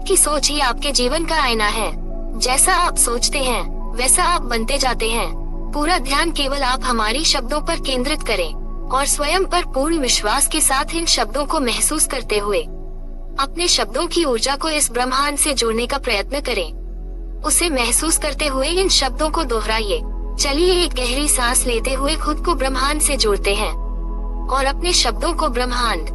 आपकी सोच ही आपके जीवन का आईना है। जैसा आप सोचते हैं वैसा आप बनते जाते हैं। पूरा ध्यान केवल आप हमारी शब्दों पर केंद्रित करें और स्वयं पर पूर्ण विश्वास के साथ इन शब्दों को महसूस करते हुए अपने शब्दों की ऊर्जा को इस ब्रह्मांड से जोड़ने का प्रयत्न करें। उसे महसूस करते हुए इन शब्दों को दोहराइए। चलिए एक गहरी सांस लेते हुए खुद को ब्रह्मांड से जोड़ते हैं और अपने शब्दों को ब्रह्मांड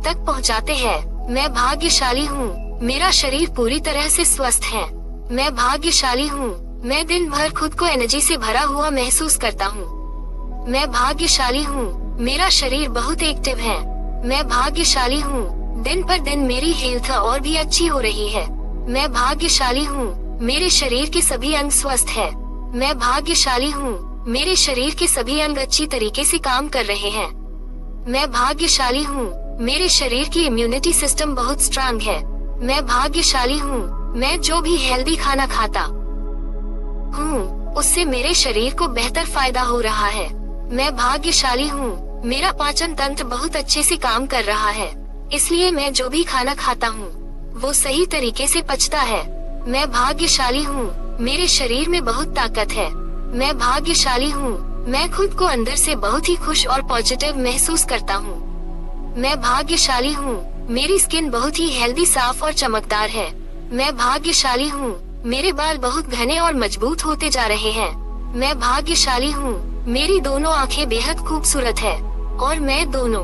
तक पहुंचाते हैं। मैं भाग्यशाली हूँ, मेरा शरीर पूरी तरह से स्वस्थ है। मैं भाग्यशाली हूँ, मैं दिन भर खुद को एनर्जी से भरा हुआ महसूस करता हूँ। मैं भाग्यशाली हूँ, मेरा शरीर बहुत एक्टिव है। मैं भाग्यशाली हूँ, दिन पर दिन मेरी हेल्थ और भी अच्छी हो रही है। मैं भाग्यशाली हूँ, मेरे शरीर के सभी अंग स्वस्थ है। मैं भाग्यशाली हूँ, मेरे शरीर के सभी अंग अच्छी तरीके से काम कर रहे हैं। मैं भाग्यशाली हूँ, मेरे शरीर की इम्यूनिटी सिस्टम बहुत स्ट्रांग है। मैं भाग्यशाली हूँ, मैं जो भी हेल्दी खाना खाता हूँ उससे मेरे शरीर को बेहतर फायदा हो रहा है। मैं भाग्यशाली हूँ, मेरा पाचन तंत्र बहुत अच्छे से काम कर रहा है, इसलिए मैं जो भी खाना खाता हूँ वो सही तरीके से पचता है। मैं भाग्यशाली हूँ, मेरे शरीर में बहुत ताकत है। मैं भाग्यशाली हूँ, मैं खुद को अंदर से बहुत ही खुश और पॉजिटिव महसूस करता हूँ। मैं भाग्यशाली हूँ, मेरी स्किन बहुत ही हेल्दी, साफ और चमकदार है। मैं भाग्यशाली हूँ, मेरे बाल बहुत घने और मजबूत होते जा रहे हैं। मैं भाग्यशाली हूँ, मेरी दोनों आंखें बेहद खूबसूरत है और मैं दोनों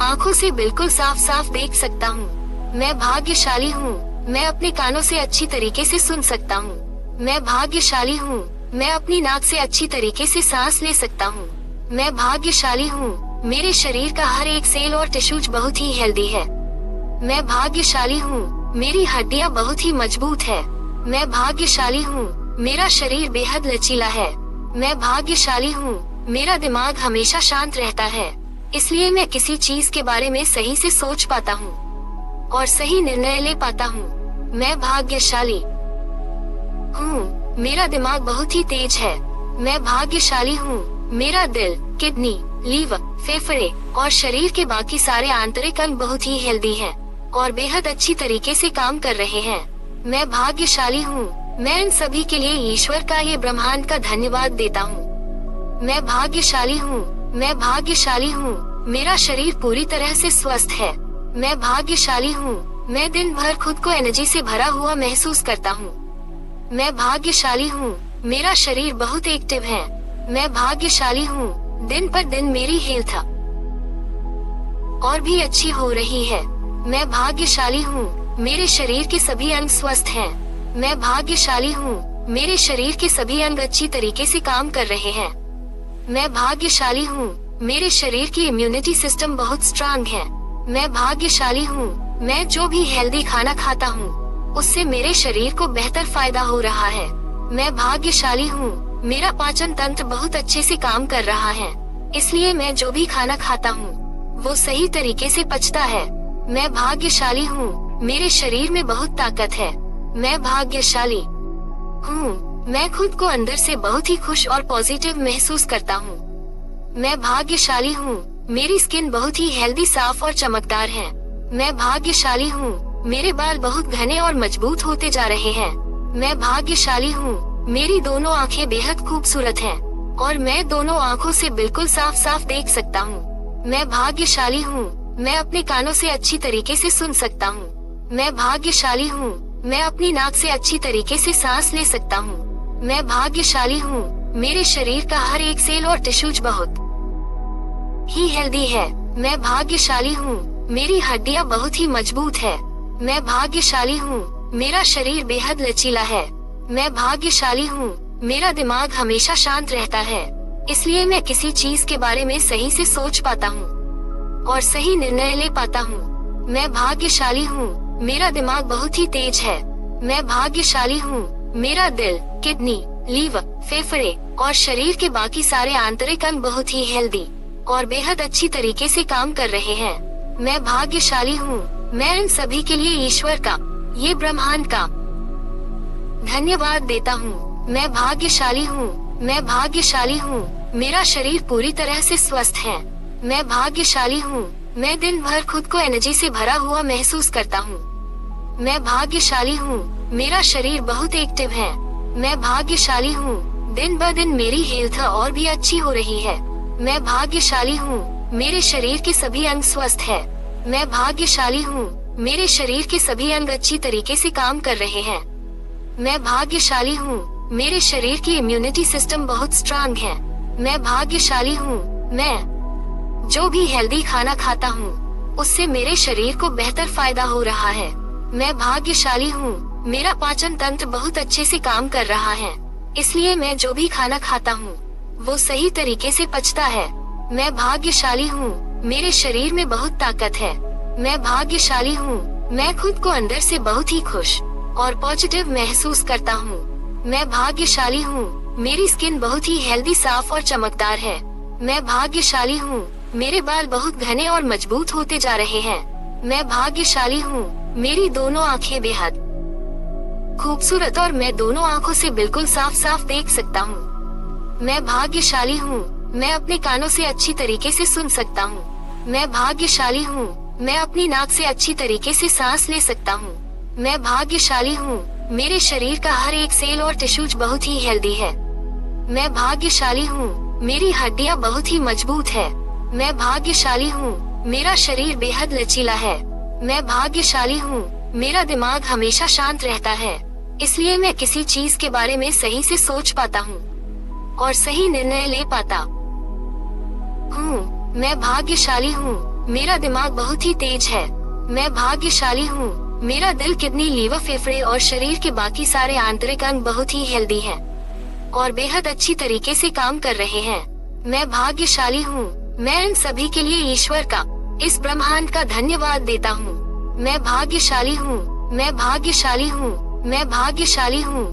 आंखों से बिल्कुल साफ साफ देख सकता हूँ। मैं भाग्यशाली हूँ, मैं अपने कानों से अच्छी तरीके से सुन सकता हूँ। मैं भाग्यशाली हूँ, मैं अपनी नाक से अच्छी तरीके से सांस ले सकता हूँ। मैं भाग्यशाली हूँ, मेरे शरीर का हर एक सेल और टिश्यूज बहुत ही हेल्दी है। मैं भाग्यशाली हूँ, मेरी हड्डियाँ बहुत ही मजबूत है। मैं भाग्यशाली हूँ, मेरा शरीर बेहद लचीला है। मैं भाग्यशाली हूँ, मेरा दिमाग हमेशा शांत रहता है, इसलिए मैं किसी चीज के बारे में सही से सोच पाता हूँ और सही निर्णय ले पाता हूँ। मैं भाग्यशाली हूँ, मेरा दिमाग बहुत ही तेज है। मैं भाग्यशाली हूँ, मेरा दिल, किडनी, लीवर, फेफड़े और शरीर के बाकी सारे आंतरिक अंग बहुत ही हेल्दी हैं और बेहद अच्छी तरीके से काम कर रहे हैं। मैं भाग्यशाली हूँ, मैं इन सभी के लिए ईश्वर का, ये ब्रह्मांड का धन्यवाद देता हूँ। मैं भाग्यशाली हूँ, मैं भाग्यशाली हूँ, मेरा शरीर पूरी तरह से स्वस्थ है। मैं भाग्यशाली हूँ, मैं दिन भर खुद को एनर्जी से भरा हुआ महसूस करता हूँ। मैं भाग्यशाली हूँ, मेरा शरीर बहुत एक्टिव है। मैं भाग्यशाली हूँ, दिन पर दिन मेरी हेल्थ और भी अच्छी हो रही है। मैं भाग्यशाली हूँ, मेरे शरीर के सभी अंग स्वस्थ हैं। मैं भाग्यशाली हूँ, मेरे शरीर के सभी अंग अच्छी तरीके से काम कर रहे हैं। मैं भाग्यशाली हूँ, मेरे शरीर की इम्यूनिटी सिस्टम बहुत स्ट्रांग है। मैं भाग्यशाली हूँ, मैं जो भी हेल्दी खाना खाता हूँ उससे मेरे शरीर को बेहतर फायदा हो रहा है। मैं भाग्यशाली हूँ, मेरा पाचन तंत्र बहुत अच्छे से काम कर रहा है, इसलिए मैं जो भी खाना खाता हूँ वो सही तरीके से पचता है। मैं भाग्यशाली हूँ, मेरे शरीर में बहुत ताकत है। मैं भाग्यशाली हूँ, मैं खुद को अंदर से बहुत ही खुश और पॉजिटिव महसूस करता हूँ। मैं भाग्यशाली हूँ, मेरी स्किन बहुत ही हेल्दी, साफ और चमकदार है। मैं भाग्यशाली हूँ, मेरे बाल बहुत घने और मजबूत होते जा रहे हैं। मैं भाग्यशाली हूँ, मेरी दोनों आंखें बेहद खूबसूरत हैं और मैं दोनों आंखों से बिल्कुल साफ साफ देख सकता हूँ। मैं भाग्यशाली हूँ, मैं अपने कानों से अच्छी तरीके से सुन सकता हूँ। मैं भाग्यशाली हूँ, मैं अपनी नाक से अच्छी तरीके से सांस ले सकता हूँ। मैं भाग्यशाली हूँ, मेरे शरीर का हर एक सेल और टिश्यूज बहुत ही हेल्दी है। मैं भाग्यशाली हूँ, मेरी हड्डियाँ बहुत ही मजबूत है। मैं भाग्यशाली हूँ, मेरा शरीर बेहद लचीला है। मैं भाग्यशाली हूँ, मेरा दिमाग हमेशा शांत रहता है, इसलिए मैं किसी चीज के बारे में सही से सोच पाता हूँ और सही निर्णय ले पाता हूँ। मैं भाग्यशाली हूँ, मेरा दिमाग बहुत ही तेज है। मैं भाग्यशाली हूँ, मेरा दिल, किडनी, लीवर, फेफड़े और शरीर के बाकी सारे आंतरिक अंग बहुत ही हेल्दी और बेहद अच्छी तरीके से काम कर रहे हैं। मैं भाग्यशाली हूँ, मैं इन सभी के लिए ईश्वर का, ये ब्रह्मांड का धन्यवाद देता हूँ। मैं भाग्यशाली हूँ, मैं भाग्यशाली हूँ, मेरा शरीर पूरी तरह से स्वस्थ है। मैं भाग्यशाली हूँ, मैं दिन भर खुद को एनर्जी से भरा हुआ महसूस करता हूँ। मैं भाग्यशाली हूँ, मेरा शरीर बहुत एक्टिव है। मैं भाग्यशाली हूँ, दिन ब दिन मेरी हेल्थ और भी अच्छी हो रही है। मैं भाग्यशाली हूँ, मेरे शरीर के सभी अंग स्वस्थ है। मैं भाग्यशाली हूँ, मेरे शरीर के सभी अंग अच्छी तरीके से काम कर रहे हैं। मैं भाग्यशाली हूँ, मेरे शरीर की इम्यूनिटी सिस्टम बहुत स्ट्रांग है। मैं भाग्यशाली हूँ, मैं जो भी हेल्दी खाना खाता हूँ उससे मेरे शरीर को बेहतर फायदा हो रहा है। मैं भाग्यशाली हूँ, मेरा पाचन तंत्र बहुत अच्छे से काम कर रहा है, इसलिए मैं जो भी खाना खाता हूँ वो सही तरीके से पचता है। मैं भाग्यशाली हूँ, मेरे शरीर में बहुत ताकत है। मैं भाग्यशाली हूँ, मैं खुद को अंदर से बहुत ही खुश और पॉजिटिव महसूस करता हूँ। मैं भाग्यशाली हूँ, मेरी स्किन बहुत ही हेल्दी, साफ और चमकदार है। मैं भाग्यशाली हूँ, मेरे बाल बहुत घने और मजबूत होते जा रहे हैं। मैं भाग्यशाली हूँ, मेरी दोनों आँखें बेहद खूबसूरत और मैं दोनों आँखों से बिल्कुल साफ साफ देख सकता हूँ। मैं भाग्यशाली हूँ, मैं अपने कानों से अच्छी तरीके से सुन सकता हूँ। मैं भाग्यशाली हूँ, मैं अपनी नाक से अच्छी तरीके से सांस ले सकता हूँ। मैं भाग्यशाली हूँ, मेरे शरीर का हर एक सेल और टिश्यूज बहुत ही हेल्दी है। मैं भाग्यशाली हूँ, मेरी हड्डियाँ बहुत ही मजबूत है। मैं भाग्यशाली हूँ, मेरा शरीर बेहद लचीला है। मैं भाग्यशाली हूँ, मेरा दिमाग हमेशा शांत रहता है, इसलिए मैं किसी चीज के बारे में सही से सोच पाता हूँ और सही निर्णय ले पाता हूँ। मैं भाग्यशाली हूँ, मेरा दिमाग बहुत ही तेज है। मैं भाग्यशाली हूँ, मेरा दिल, किडनी, लीवर, फेफड़े और शरीर के बाकी सारे आंतरिक अंग बहुत ही हेल्दी हैं और बेहद अच्छी तरीके से काम कर रहे हैं। मैं भाग्यशाली हूँ, मैं इन सभी के लिए ईश्वर का, इस ब्रह्मांड का धन्यवाद देता हूँ। मैं भाग्यशाली हूँ, मैं भाग्यशाली हूँ, मैं भाग्यशाली हूँ।